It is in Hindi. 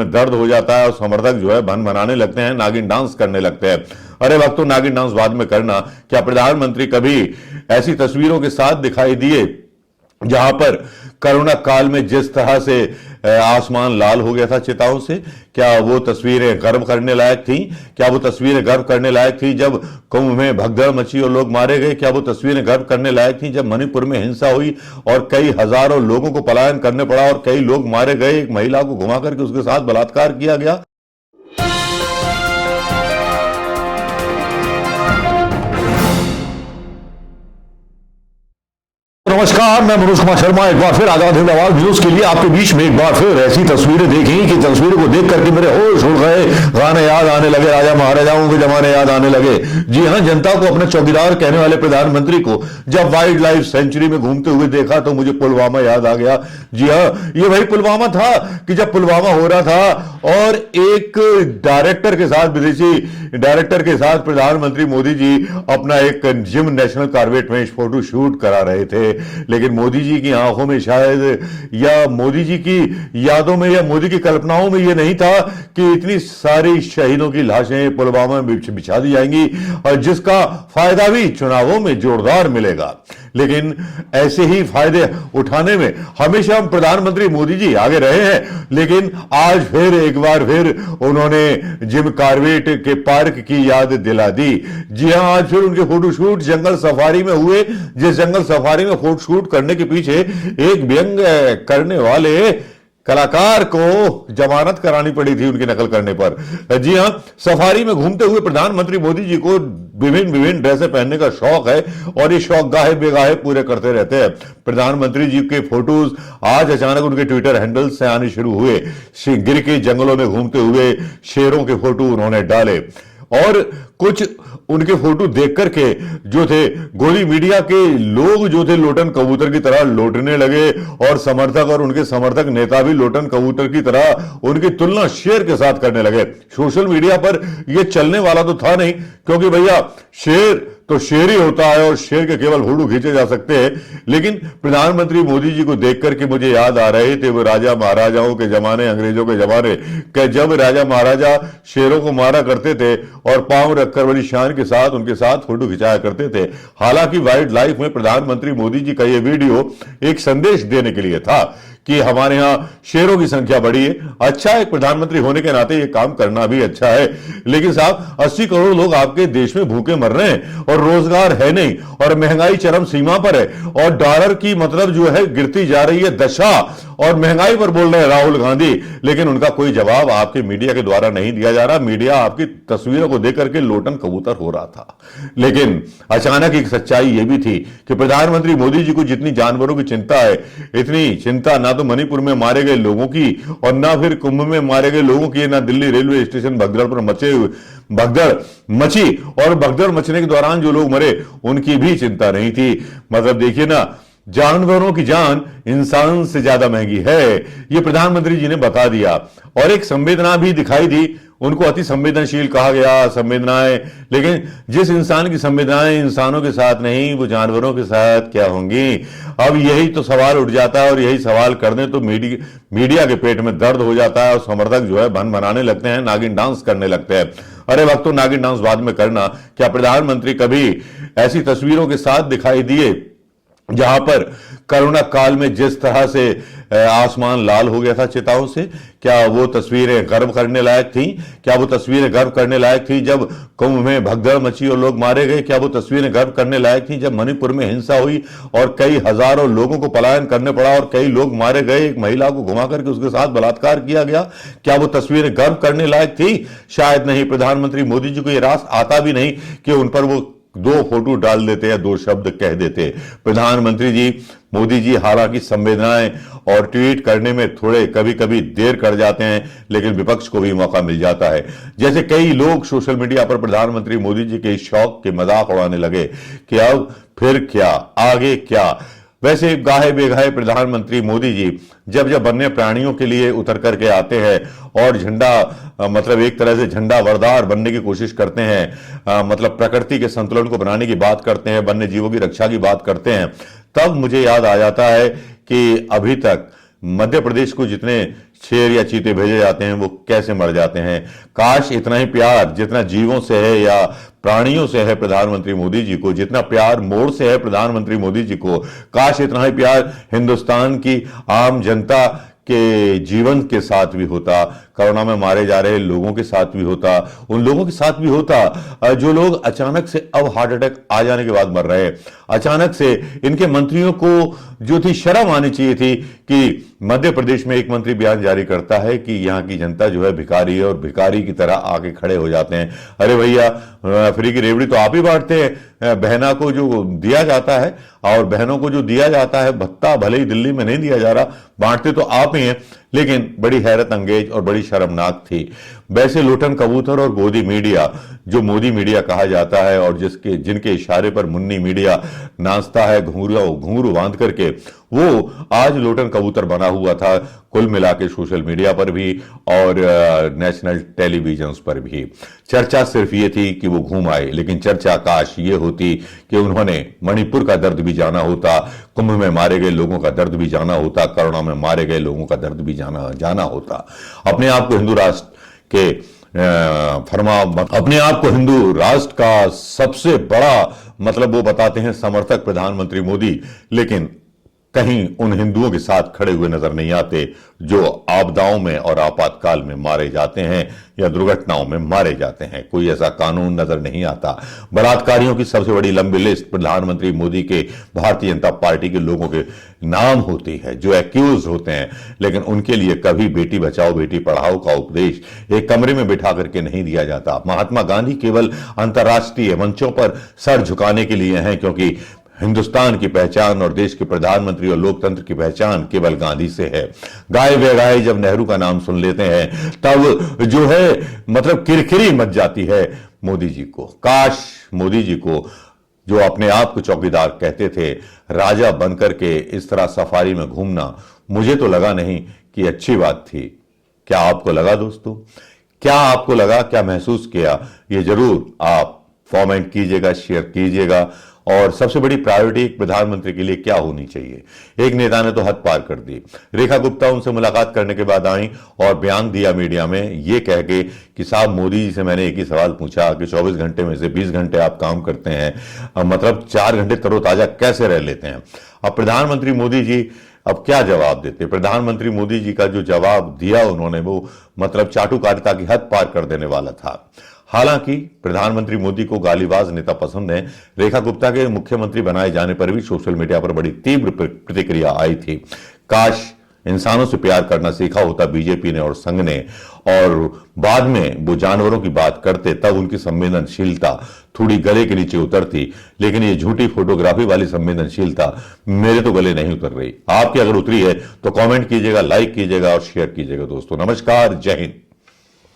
में दर्द हो जाता है और समर्थक जो है भन बनाने लगते हैं, नागिन डांस करने लगते हैं। अरे भक्तों, नागिन डांस बाद में करना। क्या प्रधानमंत्री कभी ऐसी तस्वीरों के साथ दिखाई दिए जहां पर कोरोना काल में जिस तरह से आसमान लाल हो गया था चिताओं से? क्या वो तस्वीरें गर्व करने लायक थी? क्या वो तस्वीरें गर्व करने लायक थी जब कुंभ में भगदड़ मची और लोग मारे गए? क्या वो तस्वीरें गर्व करने लायक थी जब मणिपुर में हिंसा हुई और कई हजारों लोगों को पलायन करने पड़ा और कई लोग मारे गए, एक महिला को घुमा करके उसके साथ बलात्कार किया गया? नमस्कार, मैं मनोज कुमार शर्मा एक बार फिर आजाद हिंद आवाज न्यूज के लिए आपके बीच में एक बार फिर ऐसी तस्वीरें देखी कि तस्वीरों को देख करके मेरे होश उड़ गए, गाने याद आने लगे, राजा महाराजाओं के जमाने याद आने लगे। जी हां, जनता को अपना चौकीदार कहने वाले प्रधानमंत्री को जब वाइल्ड लाइफ सेंचुरी में घूमते हुए देखा तो मुझे पुलवामा याद आ गया। जी हां, ये वही पुलवामा था कि जब पुलवामा हो रहा था और एक डायरेक्टर के साथ, विदेशी डायरेक्टर के साथ प्रधानमंत्री मोदी जी अपना एक जिम नेशनल कॉर्बेट में फोटो शूट करा रहे थे। लेकिन मोदी जी की आंखों में शायद, या मोदी जी की यादों में, या मोदी की कल्पनाओं में यह नहीं था कि इतनी सारी शहीदों की लाशें पुलवामा में बिछा दी जाएंगी और जिसका फायदा भी चुनावों में जोरदार मिलेगा। लेकिन ऐसे ही फायदे उठाने में हमेशा हम प्रधानमंत्री मोदी जी आगे रहे हैं, लेकिन आज फिर एक बार फिर उन्होंने जिम कॉर्बेट के पार्क की याद दिला दी। जी हां, आज फिर उनके फोटोशूट जंगल सफारी में हुए, जिस जंगल सफारी में फोटोशूट करने के पीछे एक व्यंग करने वाले कलाकार को जमानत करानी पड़ी थी उनकी नकल करने पर। जी हां, सफारी में घूमते हुए प्रधानमंत्री मोदी जी को विभिन्न ड्रेसें पहनने का शौक है और ये शौक गाहे बेगाहे पूरे करते रहते हैं। प्रधानमंत्री जी के फोटोज आज अचानक उनके ट्विटर हैंडल से आने शुरू हुए। गिर के जंगलों में घूमते हुए शेरों के फोटो उन्होंने डाले और कुछ उनके फोटो देख करके जो थे गोली मीडिया के लोग जो थे लोटन कबूतर की तरह लौटने लगे और समर्थक और उनके समर्थक नेता भी लोटन कबूतर की तरह उनकी तुलना शेर के साथ करने लगे। सोशल मीडिया पर यह चलने वाला तो था नहीं, क्योंकि भैया शेर तो शेर ही होता है और शेर के केवल फोटो खींचे जा सकते हैं। लेकिन प्रधानमंत्री मोदी जी को देख करके मुझे याद आ रहे थे वो राजा महाराजाओं के जमाने, अंग्रेजों के जमाने के, जब राजा महाराजा शेरों को मारा करते थे और पांव रखकर बड़ी शान के साथ उनके साथ फोटो खिंचाया करते थे। हालांकि वाइल्ड लाइफ में प्रधानमंत्री मोदी जी का यह वीडियो एक संदेश देने के लिए था कि हमारे यहां शेरों की संख्या बढ़ी है। अच्छा है, प्रधानमंत्री होने के नाते यह काम करना भी अच्छा है, लेकिन साहब 80 करोड़ लोग आपके देश में भूखे मर रहे हैं और रोजगार है नहीं और महंगाई चरम सीमा पर है और डॉलर की मतलब जो है गिरती जा रही है दशा, और महंगाई पर बोल रहे हैं राहुल गांधी, लेकिन उनका कोई जवाब आपके मीडिया के द्वारा नहीं दिया जा रहा। मीडिया आपकी तस्वीरों को देख करके लोटन कबूतर हो रहा था। लेकिन अचानक एक सच्चाई यह भी थी कि प्रधानमंत्री मोदी जी को जितनी जानवरों की चिंता है, इतनी चिंता ना तो मणिपुर में मारे गए लोगों की और ना फिर कुंभ में मारे गए लोगों की, ना दिल्ली रेलवे स्टेशन भगदड़ पर भगदड़ मची और भगदड़ मचने के दौरान जो लोग मरे उनकी भी चिंता नहीं थी। मतलब देखिए ना, जानवरों की जान इंसान से ज्यादा महंगी है, यह प्रधानमंत्री जी ने बता दिया और एक संवेदना भी दिखाई दी। उनको अति संवेदनशील कहा गया, संवेदनाएं, लेकिन जिस इंसान की संवेदनाएं इंसानों के साथ नहीं, वो जानवरों के साथ क्या होंगी? अब यही तो सवाल उठ जाता है और यही सवाल करने तो मीडिया के पेट में दर्द हो जाता है और समर्थक जो है भन बनाने लगते हैं, नागिन डांस करने लगते हैं। अरे भक्तों, नागिन डांस बाद में करना। क्या प्रधानमंत्री कभी ऐसी तस्वीरों के साथ दिखाई दिए जहां पर कोरोना काल में जिस तरह से आसमान लाल हो गया था चिताओं से? क्या वो तस्वीरें गर्व करने लायक थी? क्या वो तस्वीरें गर्व करने लायक थी जब कुंभ में भगदड़ मची और लोग मारे गए? क्या वो तस्वीरें गर्व करने लायक थी जब मणिपुर में हिंसा हुई और कई हजारों लोगों को पलायन करने पड़ा और कई लोग मारे गए, एक महिला को घुमा करके उसके साथ बलात्कार किया गया? क्या वो तस्वीरें गर्व करने लायक थी? शायद नहीं। प्रधानमंत्री मोदी जी को यह रास आता भी नहीं कि उन पर वो दो फोटो डाल देते या दो शब्द कह देते। प्रधानमंत्री जी मोदी जी हालांकि संवेदनाएं और ट्वीट करने में थोड़े कभी कभी देर कर जाते हैं, लेकिन विपक्ष को भी मौका मिल जाता है। जैसे कई लोग सोशल मीडिया पर प्रधानमंत्री मोदी जी के शौक के मजाक उड़ाने लगे कि अब फिर क्या, आगे क्या। वैसे गाहे बेगाहे प्रधानमंत्री मोदी जी जब जब वन्य प्राणियों के लिए उतर करके आते हैं और झंडा मतलब एक तरह से झंडा वरदार बनने की कोशिश करते हैं, मतलब प्रकृति के संतुलन को बनाने की बात करते हैं, वन्य जीवों की रक्षा की बात करते हैं, तब मुझे याद आ जाता है कि अभी तक मध्य प्रदेश को जितने शेर या चीते भेजे जाते हैं वो कैसे मर जाते हैं। काश इतना ही प्यार जितना जीवों से है या प्राणियों से है प्रधानमंत्री मोदी जी को, जितना प्यार मोर से है प्रधानमंत्री मोदी जी को, काश इतना ही प्यार हिंदुस्तान की आम जनता के जीवन के साथ भी होता, कोरोना में मारे जा रहे लोगों के साथ भी होता, उन लोगों के साथ भी होता जो लोग अचानक से अब हार्ट अटैक आ जाने के बाद मर रहे हैं। अचानक से इनके मंत्रियों को जो थी शर्म आनी चाहिए थी कि मध्य प्रदेश में एक मंत्री बयान जारी करता है कि यहां की जनता जो है भिखारी है और भिखारी की तरह आके खड़े हो जाते हैं। अरे भैया, फ्री की रेवड़ी तो आप ही बांटते हैं। बहना को जो दिया जाता है और बहनों को जो दिया जाता है भत्ता, भले ही दिल्ली में नहीं दिया जा रहा, बांटते तो आप ही हैं, लेकिन बड़ी हैरत अंगेज और बड़ी शर्मनाक थी। वैसे लोटन कबूतर और गोदी मीडिया, जो मोदी मीडिया कहा जाता है और जिनके इशारे पर मुन्नी मीडिया नाचता है घुंघरू बांध करके, वो आज लोटन कबूतर बना हुआ था कुल मिला के सोशल मीडिया पर भी और नेशनल टेलीविजन पर भी। चर्चा सिर्फ ये थी कि वो घूम आए, लेकिन चर्चा काश ये होती कि उन्होंने मणिपुर का दर्द भी जाना होता, कुंभ में मारे गए लोगों का दर्द भी जाना होता, कोरोना में मारे गए लोगों का दर्द भी जाना होता। अपने आप को हिंदू राष्ट्र के अपने आप को हिंदू राष्ट्र का सबसे बड़ा मतलब वो बताते हैं समर्थक प्रधानमंत्री मोदी, लेकिन कहीं उन हिंदुओं के साथ खड़े हुए नजर नहीं आते जो आपदाओं में और आपातकाल में मारे जाते हैं या दुर्घटनाओं में मारे जाते हैं। कोई ऐसा कानून नजर नहीं आता। बलात्कारियों की सबसे बड़ी लंबी लिस्ट प्रधानमंत्री मोदी के भारतीय जनता पार्टी के लोगों के नाम होती है जो एक्यूज होते हैं, लेकिन उनके लिए कभी बेटी बचाओ बेटी पढ़ाओ का उपदेश एक कमरे में बिठा करके नहीं दिया जाता। महात्मा गांधी केवल अंतर्राष्ट्रीय मंचों पर सर झुकाने के लिए हैं, क्योंकि हिंदुस्तान की पहचान और देश के प्रधानमंत्री और लोकतंत्र की पहचान केवल गांधी से है। गाय बेगाए जब नेहरू का नाम सुन लेते हैं तब जो है मतलब किरकिरी मच जाती है मोदी जी को। काश मोदी जी को, जो अपने आप को चौकीदार कहते थे, राजा बनकर के इस तरह सफारी में घूमना मुझे तो लगा नहीं कि अच्छी बात थी। क्या आपको लगा दोस्तों? क्या आपको लगा? क्या महसूस किया? ये जरूर आप कमेंट कीजिएगा, शेयर कीजिएगा। और सबसे बड़ी प्रायोरिटी एक प्रधानमंत्री के लिए क्या होनी चाहिए? एक नेता ने तो हद पार कर दी। रेखा गुप्ता उनसे मुलाकात करने के बाद आई और बयान दिया मीडिया में ये कह के कि साहब मोदी जी से मैंने एक ही सवाल पूछा कि 24 घंटे में से 20 घंटे आप काम करते हैं, मतलब 4 घंटे तरोताजा कैसे रह लेते हैं? अब प्रधानमंत्री मोदी जी अब क्या जवाब देते? प्रधानमंत्री मोदी जी का जो जवाब दिया उन्होंने वो मतलब चाटुकारिता की हद पार कर देने वाला था। हालांकि प्रधानमंत्री मोदी को गालीबाज नेता पसंद है। रेखा गुप्ता के मुख्यमंत्री बनाए जाने पर भी सोशल मीडिया पर बड़ी तीव्र प्रतिक्रिया आई थी। काश इंसानों से प्यार करना सीखा होता बीजेपी ने और संघ ने, और बाद में वो जानवरों की बात करते तब उनकी संवेदनशीलता थोड़ी गले के नीचे उतरती। लेकिन ये झूठी फोटोग्राफी वाली संवेदनशीलता मेरे तो गले नहीं उतर रही। आपकी अगर उतरी है तो कमेंट कीजिएगा, लाइक कीजिएगा और शेयर कीजिएगा। दोस्तों नमस्कार, जय हिंद।